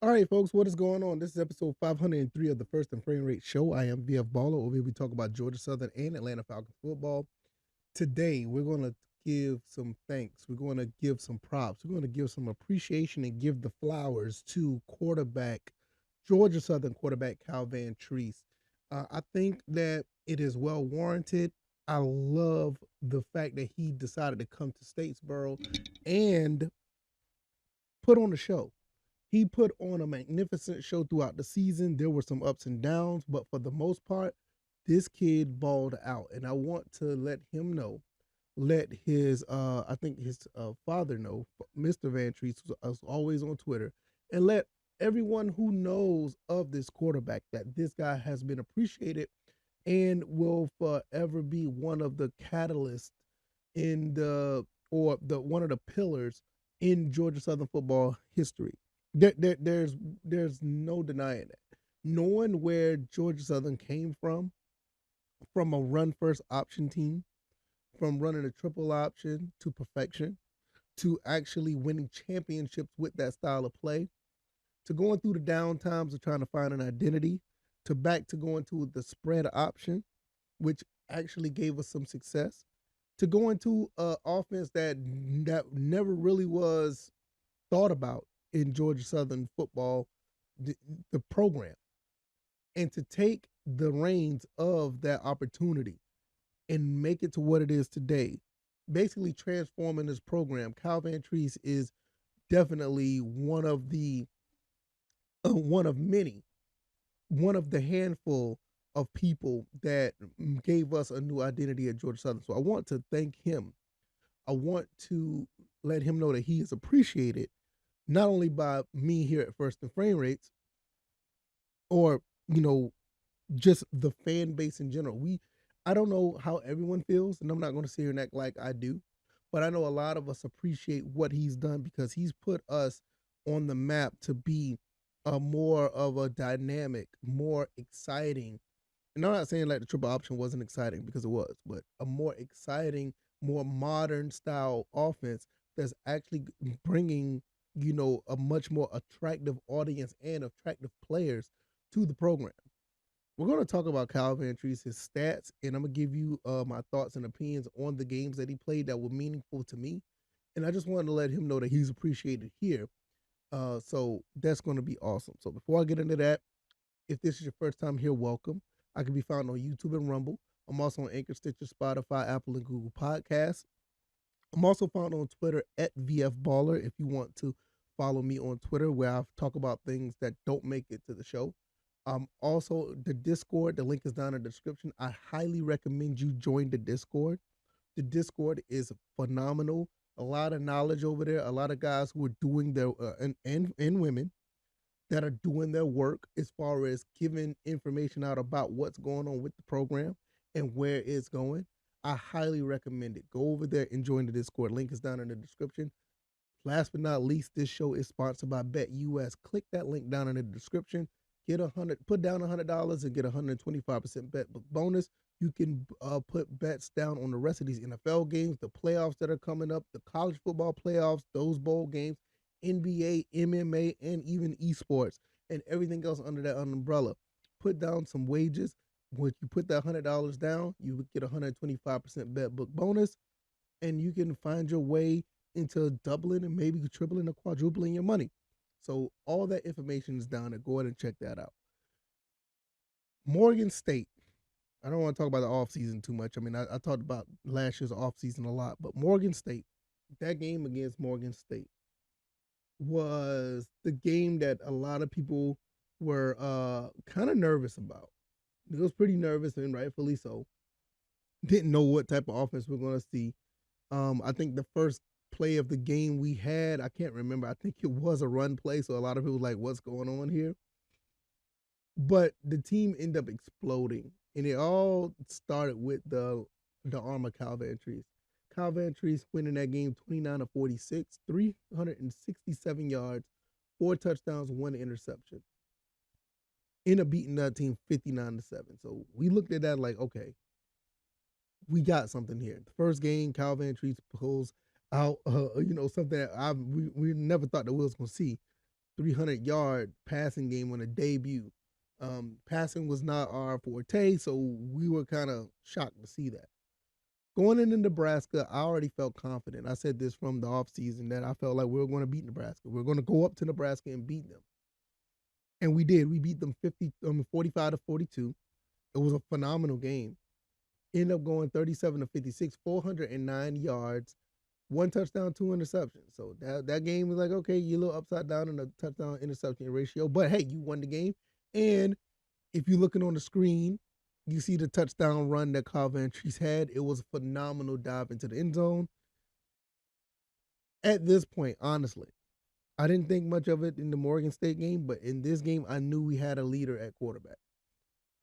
All right, folks, what is going on? This is episode 503 of the First and Frame Rate Show. I am VF Baller. Over here, we talk about Georgia Southern and Atlanta Falcons football. Today, we're going to give some thanks. We're going to give some props. We're going to give some appreciation and give the flowers to Georgia Southern quarterback Cal Vantrease. I think that it is well warranted. I love the fact that he decided to come to Statesboro and put on a show. He put on a magnificent show throughout the season. There were some ups and downs, but for the most part, this kid balled out. And I want to let him know, let his I think his father know, Mr. Vantrease, who's always on Twitter, and let everyone who knows of this quarterback that this guy has been appreciated and will forever be one of the catalysts in the or the one of the pillars in Georgia Southern football history. There's no denying that. Knowing where Georgia Southern came from a run first option team, from running a triple option to perfection, to actually winning championships with that style of play, to going through the down times of trying to find an identity, to back to going to the spread option, which actually gave us some success, to go into an offense that never really was thought about in Georgia Southern football, the, the program, and to take the reins of that opportunity and make it to what it is today, basically transforming this program. Cal Vantrease is definitely one of many, one of the handful of people that gave us a new identity at Georgia Southern. So I want to thank him. I want to let him know that he is appreciated not only by me here at First and Frame Rates, or just the fan base in general. I don't know how everyone feels, and I'm not going to sit here and act like I do, but I know a lot of us appreciate what he's done because he's put us on the map to be a more of a dynamic, more exciting. And I'm not saying like the triple option wasn't exciting, because it was, but a more exciting, more modern style offense that's actually bringing a much more attractive audience and attractive players to the program. We're going to talk about Cal Vantrease's stats, and I'm going to give you my thoughts and opinions on the games that he played that were meaningful to me. And I just wanted to let him know that he's appreciated here. So that's going to be awesome. So before I get into that, if this is your first time here, welcome. I can be found on YouTube and Rumble. I'm also on Anchor, Stitcher, Spotify, Apple, and Google Podcasts. I'm also found on Twitter at VF Baller if you want to follow me on Twitter, where I talk about things that don't make it to the show. Also, the Discord, the link is down in the description. I highly recommend you join the Discord. The Discord is phenomenal. A lot of knowledge over there. A lot of guys who are doing their and women that are doing their work as far as giving information out about what's going on with the program and where it's going. I highly recommend it. Go over there and join the Discord. Link is down in the description. Last but not least, this show is sponsored by BetUS. Click that link down in the description. Put down $100 and get 125% bet bonus. You can put bets down on the rest of these NFL games, the playoffs that are coming up, the college football playoffs, those bowl games, NBA, MMA, and even esports, and everything else under that umbrella. Put down some wages. When you put that $100 down, you would get 125% bet book bonus, and you can find your way into doubling and maybe tripling or quadrupling your money. So all that information is down there. Go ahead and check that out. Morgan State. I don't want to talk about the offseason too much. I mean, I talked about last year's offseason a lot, but Morgan State, that game against Morgan State was the game that a lot of people were kind of nervous about. It was pretty nervous, and rightfully so. Didn't know what type of offense we're going to see. I think the first play of the game we had, I can't remember. I think it was a run play, so a lot of people were like, "What's going on here?" But the team ended up exploding, and it all started with the arm of Cal Vantrease. Cal Vantrease winning that game 29-46, 367 yards, 4 touchdowns, 1 interception. Ended up beating that team 59-7. So we looked at that like, okay, we got something here. The first game, Cal Vantrease pulls out, something that we never thought that we was gonna see. 300-yard passing game on a debut. Passing was not our forte, so we were kind of shocked to see that. Going into Nebraska, I already felt confident. I said this from the offseason that I felt like we were going to beat Nebraska. We are going to go up to Nebraska and beat them. And we did. We beat them 45 to 42. It was a phenomenal game. Ended up going 37 to 56, 409 yards, one touchdown, two interceptions. So that game was like, okay, you're a little upside down in the touchdown interception ratio. But hey, you won the game. And if you're looking on the screen, you see the touchdown run that Kyle Vantrease had. It was a phenomenal dive into the end zone. At this point, honestly, I didn't think much of it in the Morgan State game, but in this game, I knew we had a leader at quarterback.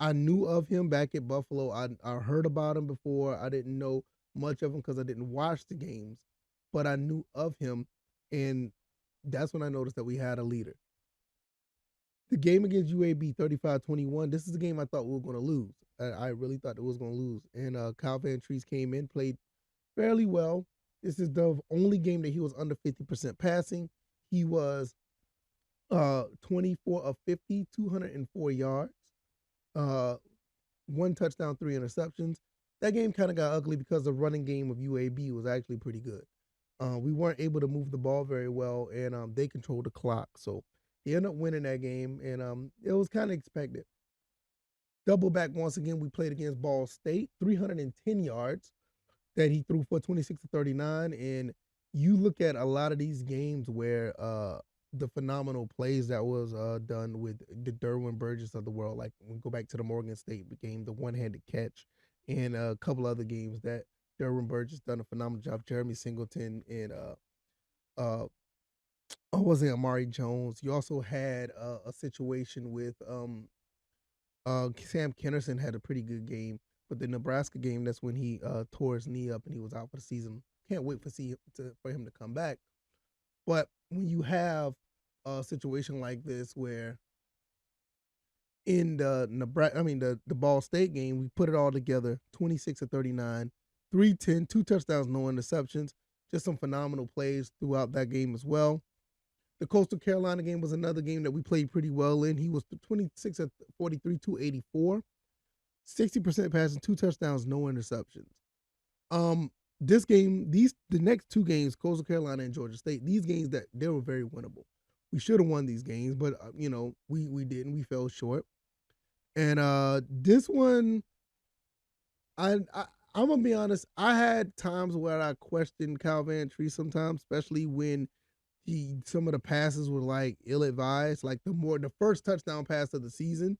I knew of him back at Buffalo. I heard about him before. I didn't know much of him because I didn't watch the games, but I knew of him, and that's when I noticed that we had a leader. The game against UAB 35-21, this is a game I thought we were going to lose. I really thought it was going to lose. And Kyle Vantrease came in, played fairly well. This is the only game that he was under 50% passing. He was 24 of 50, 204 yards, one touchdown, three interceptions. That game kind of got ugly because the running game of UAB was actually pretty good. We weren't able to move the ball very well, and they controlled the clock. So he ended up winning that game, and it was kind of expected. Double back once again, we played against Ball State, 310 yards that he threw for 26 to 39. And you look at a lot of these games where the phenomenal plays that was done with the Derwin Burgess of the world, like we go back to the Morgan State game, the one-handed catch, and a couple other games that Derwin Burgess done a phenomenal job. Jeremy Singleton and wasn't Amari Jones. You also had a situation with Sam Kennerson had a pretty good game, but the Nebraska game, that's when he tore his knee up and he was out for the season. Can't wait for him to come back. But when you have a situation like this where in the Nebraska, the Ball State game, we put it all together, 26 to 39, 310, two touchdowns, no interceptions, just some phenomenal plays throughout that game as well. The Coastal Carolina game was another game that we played pretty well in. He was 26 of 43, 284, 60% passing, two touchdowns, no interceptions. This game, the next two games, Coastal Carolina and Georgia State, these games that they were very winnable. We should have won these games, but we didn't. We fell short. And this one, I'm gonna be honest. I had times where I questioned Kyle Vantrease sometimes, especially when some of the passes were like ill advised, like the first touchdown pass of the season.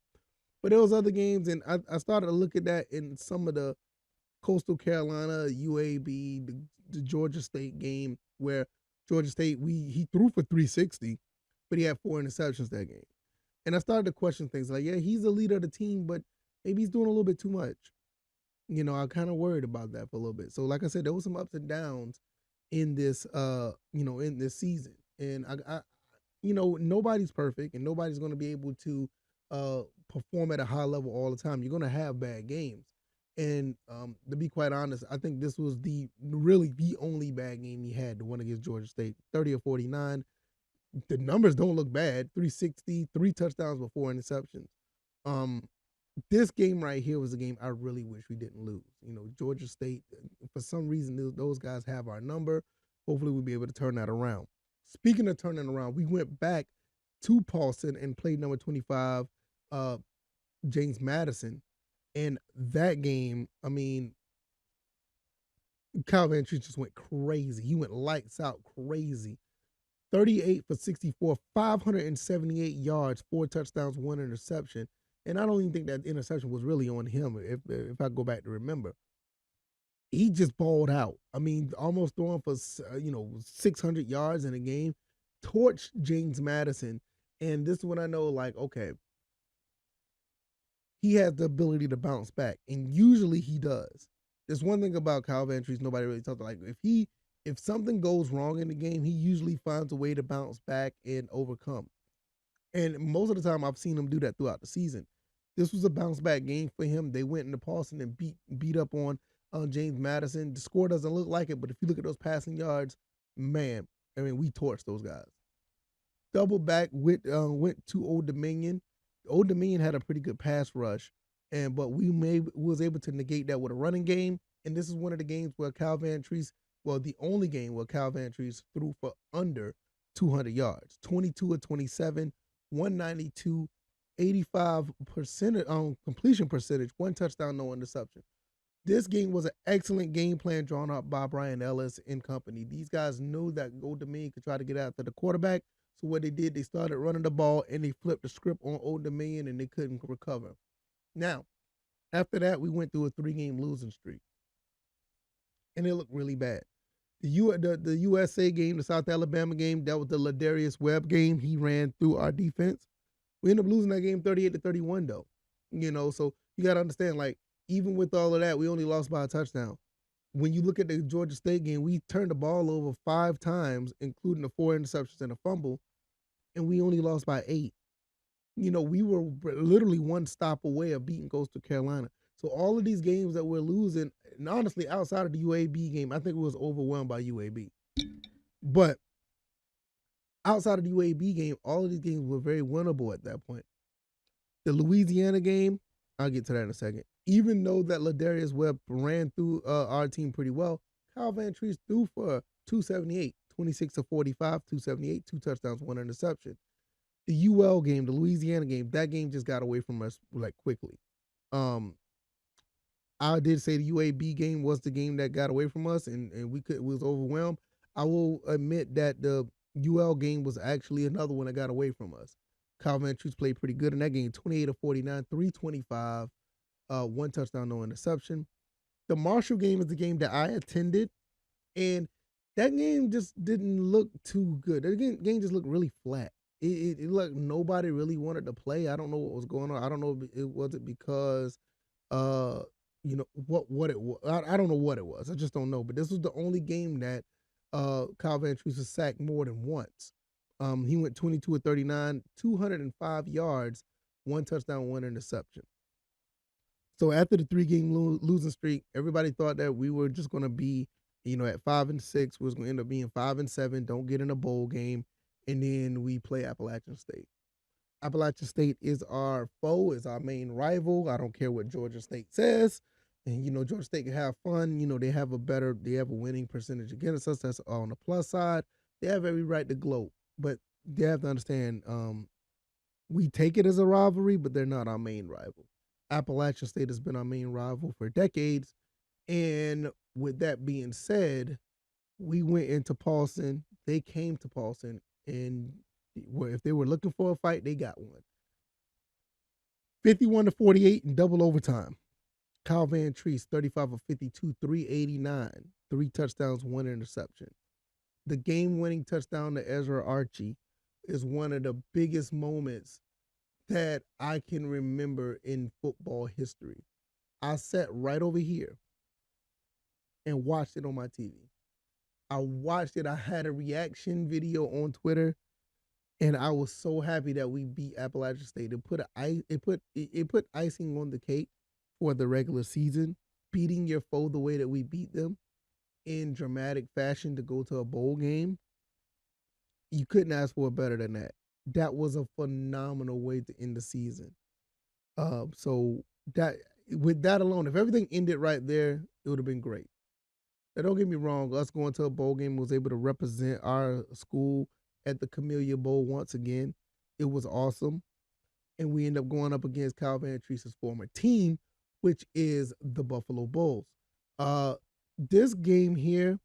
But there was other games, and I started to look at that in some of the Coastal Carolina, UAB, the Georgia State game where Georgia State he threw for 360, but he had four interceptions that game. And I started to question things like, yeah, he's the leader of the team, but maybe he's doing a little bit too much. I kind of worried about that for a little bit. So like I said, there was some ups and downs in this in this season. And I nobody's perfect and nobody's going to be able to perform at a high level all the time. You're going to have bad games. And to be quite honest, I think this was really the only bad game he had, the one against Georgia State, 30 or 49. The numbers don't look bad, 360, three touchdowns with four interceptions. This game right here was a game I really wish we didn't lose. Georgia State, for some reason, those guys have our number. Hopefully we'll be able to turn that around. Speaking of turning around, we went back to Paulson and played number 25, James Madison. And that game, Kyle Vantrease just went crazy. He went lights out crazy. 38 for 64, 578 yards, four touchdowns, one interception. And I don't even think that interception was really on him, if I go back to remember. He just balled out. Almost throwing for 600 yards in a game. Torched James Madison. And this is when I know, like, okay, he has the ability to bounce back. And usually he does. There's one thing about Kyle Vantrease nobody really talks about. Like, if something goes wrong in the game, he usually finds a way to bounce back and overcome. And most of the time, I've seen him do that throughout the season. This was a bounce back game for him. They went into Paulson and beat up on James Madison. The score doesn't look like it, but if you look at those passing yards, man, we torched those guys. double back with went to Old Dominion. Old Dominion had a pretty good pass rush, but we was able to negate that with a running game. And this is one of the games where Cal Vantrease, well, the only game where Cal Vantrease threw for under 200 yards, 22 of 27, 192, 85% completion percentage, one touchdown, no interception. This game was an excellent game plan drawn up by Brian Ellis and company. These guys knew that Old Dominion could try to get after the quarterback. So what they did, they started running the ball and they flipped the script on Old Dominion and they couldn't recover. Now, after that, we went through a 3-game losing streak. And it looked really bad. The USA game, the South Alabama game, that was the Ladarius Webb game. He ran through our defense. We ended up losing that game 38-31, though. So you got to understand, like, even with all of that, we only lost by a touchdown. When you look at the Georgia State game, we turned the ball over 5 times, including the 4 interceptions and a fumble, and we only lost by 8. We were literally one stop away of beating Coastal Carolina. So all of these games that we're losing, and honestly, outside of the UAB game, I think we was overwhelmed by UAB. But outside of the UAB game, all of these games were very winnable at that point. The Louisiana game, I'll get to that in a second. Even though that Ladarius Webb ran through our team pretty well, Cal Vantrease threw for 278, 26 to 45, 278, 2 touchdowns, 1 interception. The UL game, the Louisiana game, that game just got away from us like quickly. I did say the UAB game was the game that got away from us, and we was overwhelmed. I will admit that the UL game was actually another one that got away from us. Cal Vantrease played pretty good in that game, 28 of 49, 325, 1 touchdown, no interception. The Marshall game is the game that I attended, and that game just didn't look too good. That game just looked really flat. It looked nobody really wanted to play. I don't know what was going on. I don't know if it was it because what it was. I don't know what it was. I just don't know. But this was the only game that Cal Vantrease was sacked more than once. He went 22 of 39, 205 yards, 1 touchdown, 1 interception. So after the 3-game losing streak, everybody thought that we were just going to be, at 5-6. We was going to end up being 5-7. Don't get in a bowl game, and then we play Appalachian State. Appalachian State is our foe, is our main rival. I don't care what Georgia State says. And, Georgia State can have fun. They have a winning percentage against us. That's on the plus side. They have every right to gloat. But they have to understand, we take it as a rivalry, but they're not our main rival. Appalachian State has been our main rival for decades. And with that being said, we went into Paulson. They came to Paulson, and if they were looking for a fight, they got one. 51 to 48 in double overtime. Cal Vantrease, 35 of 52, 389, 3 touchdowns, 1 interception. The game-winning touchdown to Ezra Archie is one of the biggest moments that I can remember in football history. I sat right over here and watched it on my TV. I watched it. I had a reaction video on Twitter, and I was so happy that we beat Appalachian State. It put icing on the cake for the regular season. Beating your foe the way that we beat them in dramatic fashion to go to a bowl game, you couldn't ask for better than that. That was a phenomenal way to end the season. So that with that alone, if everything ended right there, it would have been great. Now, don't get me wrong, us going to a bowl game was able to represent our school at the Camellia Bowl once again. It was awesome. And we end up going up against Cal Vantrease's former team, which is the Buffalo Bulls. This game here,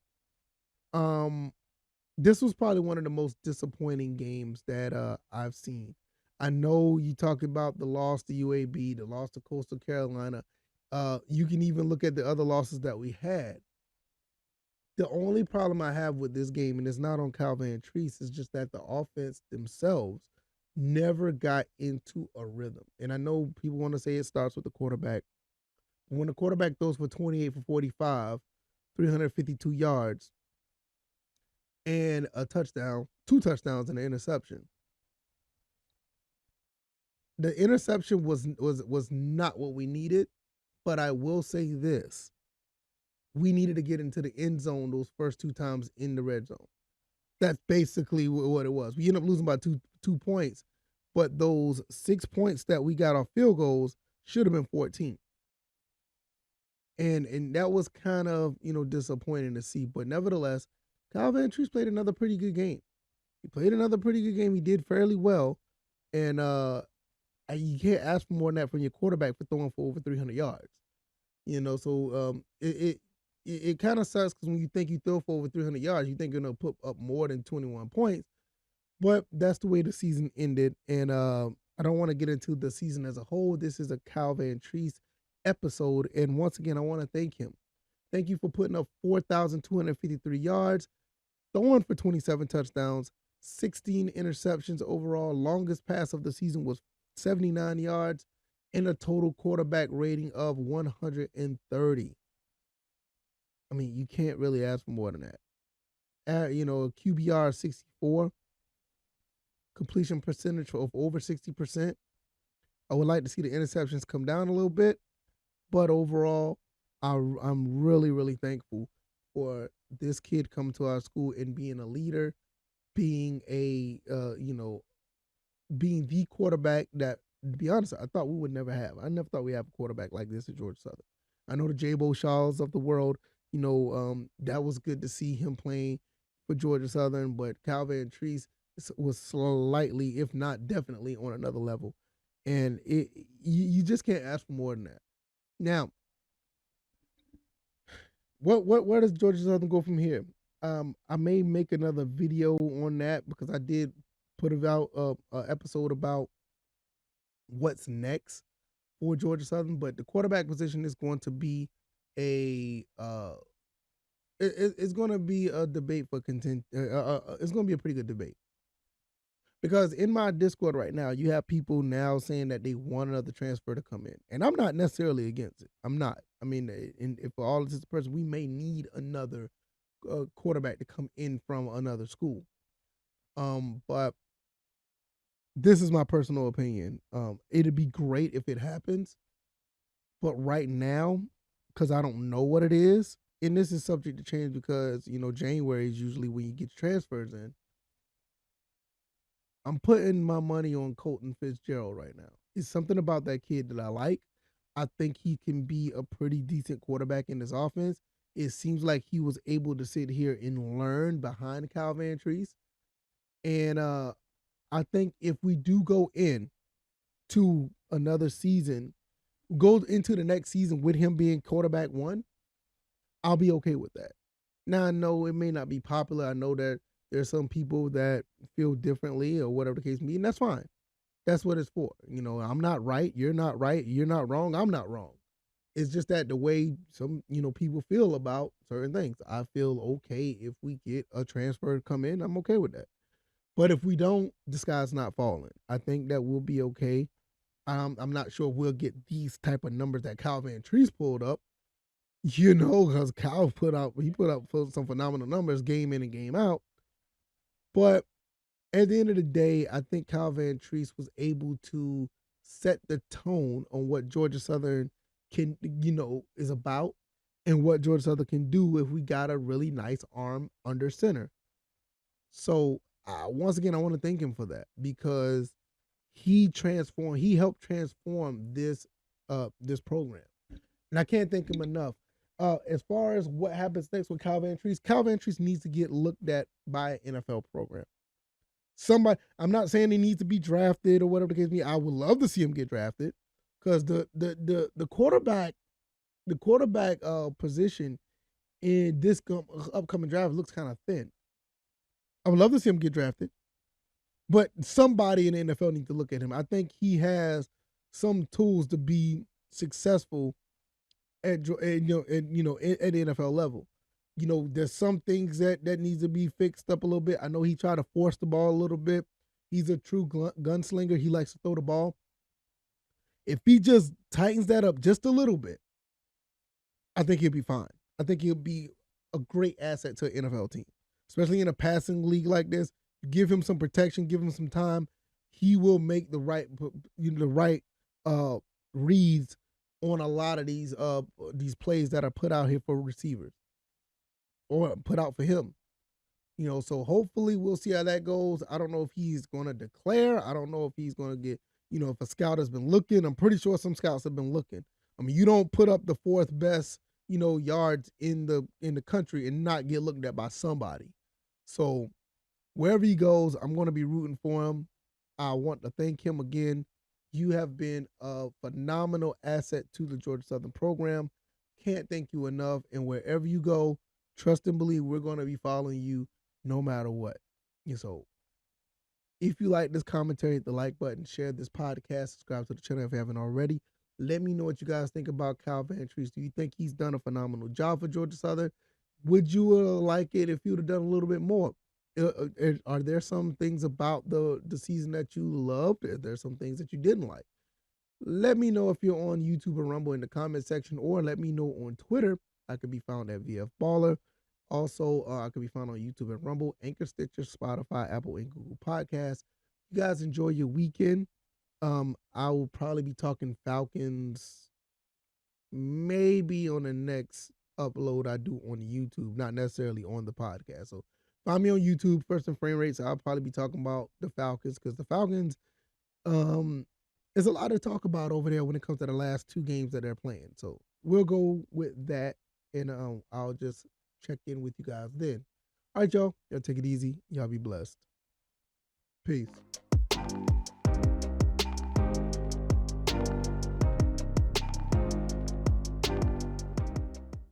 this was probably one of the most disappointing games that I've seen. I know you talked about the loss to UAB, the loss to Coastal Carolina. You can even look at the other losses that we had. The only problem I have with this game, and it's not on Cal Vantrease, is just that the offense themselves never got into a rhythm. And I know people want to say it starts with the quarterback. When the quarterback throws for 28 for 45, 352 yards, and a touchdown, 2 touchdowns and an interception. The interception was not what we needed, but I will say this. We needed to get into the end zone those first 2 times in the red zone. That's basically what it was. We ended up losing by 2 points, but those 6 points that we got off field goals should have been 14. And that was kind of, disappointing to see. But nevertheless, Kyle Vantrease played another pretty good game. He played another pretty good game. He did fairly well. And you can't ask for more than that from your quarterback for throwing for over 300 yards. So it kind of sucks because when you think you throw for over 300 yards, you think you're going to put up more than 21 points. But that's the way the season ended. And I don't want to get into the season as a whole. This is a Kyle Vantrease episode. And once again, I want to thank him. Thank you for putting up 4,253 yards, throwing for 27 touchdowns, 16 interceptions overall. Longest pass of the season was 79 yards, and a total quarterback rating of 130. I mean, you can't really ask for more than that. QBR 64, completion percentage of over 60%. I would like to see the interceptions come down a little bit, but overall, I'm really, really thankful for this kid coming to our school and being a leader, being being the quarterback that, to be honest, I thought we would never have. I never thought we'd have a quarterback like this at Georgia Southern. I know the Jabo Shaws of the world, that was good to see him playing for Georgia Southern, but Kyle Vantrease was slightly, if not definitely, on another level. And you just can't ask for more than that. Now, where does Georgia Southern go from here? I may make another video on that because I did put out a episode about what's next for Georgia Southern, but the quarterback position is going to be it's going to be a debate for content. It's going to be a pretty good debate because in my Discord right now, you have people now saying that they want another transfer to come in, and I'm not necessarily against it. I'm not. I mean, if for all intents and purposes, we may need another quarterback to come in from another school. But this is my personal opinion. It'd be great if it happens, but right now, because I don't know what it is, and this is subject to change because January is usually when you get transfers in. I'm putting my money on Colton Fitzgerald right now. It's something about that kid that I like. I think he can be a pretty decent quarterback in this offense. It seems like he was able to sit here and learn behind Kyle Vantrease. And I think if we do go in to another season, go into the next season with him being quarterback one, I'll be okay with that. Now, I know it may not be popular. I know that there's some people that feel differently or whatever the case may be, and that's fine. That's what it's for. I'm not right. You're not right. You're not wrong. I'm not wrong. It's just that the way some, people feel about certain things. I feel okay if we get a transfer to come in. I'm okay with that. But if we don't, the sky's not falling. I think that we'll be okay. I'm not sure we'll get these type of numbers that Kyle Vantrease pulled up, because Kyle put up some phenomenal numbers game in and game out. But at the end of the day, I think Kyle Vantrease was able to set the tone on what Georgia Southern can, is about and what Georgia Southern can do if we got a really nice arm under center. So once again, I want to thank him for that because he helped transform this program. And I can't thank him enough. As far as what happens next with Kyle Vantrease needs to get looked at by an NFL program. I'm not saying he needs to be drafted or whatever the case may be. I would love to see him get drafted because the quarterback position in this upcoming draft looks kind of thin. I would love to see him get drafted, but somebody in the NFL needs to look at him. I think he has some tools to be successful at the NFL level. There's some things that needs to be fixed up a little bit. I know he tried to force the ball a little bit. He's a true gunslinger. He likes to throw the ball. If he just tightens that up just a little bit, I think he'll be fine. I think he'll be a great asset to an NFL team, especially in a passing league like this. Give him some protection, give him some time. He will make the right reads on a lot of these plays that are put out here for receivers or put out for him. So hopefully we'll see how that goes. I don't know if he's going to declare. I don't know if he's going to get, if a scout has been looking. I'm pretty sure some scouts have been looking. I mean, you don't put up the fourth best, yards in the country and not get looked at by somebody. So wherever he goes, I'm going to be rooting for him. I want to thank him again. You have been a phenomenal asset to the Georgia Southern program. Can't thank you enough. And wherever you go, trust and believe we're going to be following you no matter what. So if you like this commentary, hit the like button, share this podcast, subscribe to the channel if you haven't already. Let me know what you guys think about Cal Vantrease. Do you think he's done a phenomenal job for Georgia Southern? Would you like it if you'd have done a little bit more? Are there some things about the season that you loved? Are there some things that you didn't like? Let me know if you're on YouTube or Rumble in the comment section, or let me know on Twitter. I can be found at VF Baller. Also, I can be found on YouTube and Rumble, Anchor, Stitcher, Spotify, Apple, and Google Podcasts. You guys enjoy your weekend. I will probably be talking Falcons maybe on the next upload I do on YouTube, not necessarily on the podcast. So find me on YouTube, First and Frame Rates. I'll probably be talking about the Falcons because the Falcons, there's a lot to talk about over there when it comes to the last two games that they're playing. So we'll go with that, and I'll just check in with you guys then. All right, y'all. Y'all take it easy. Y'all be blessed. Peace.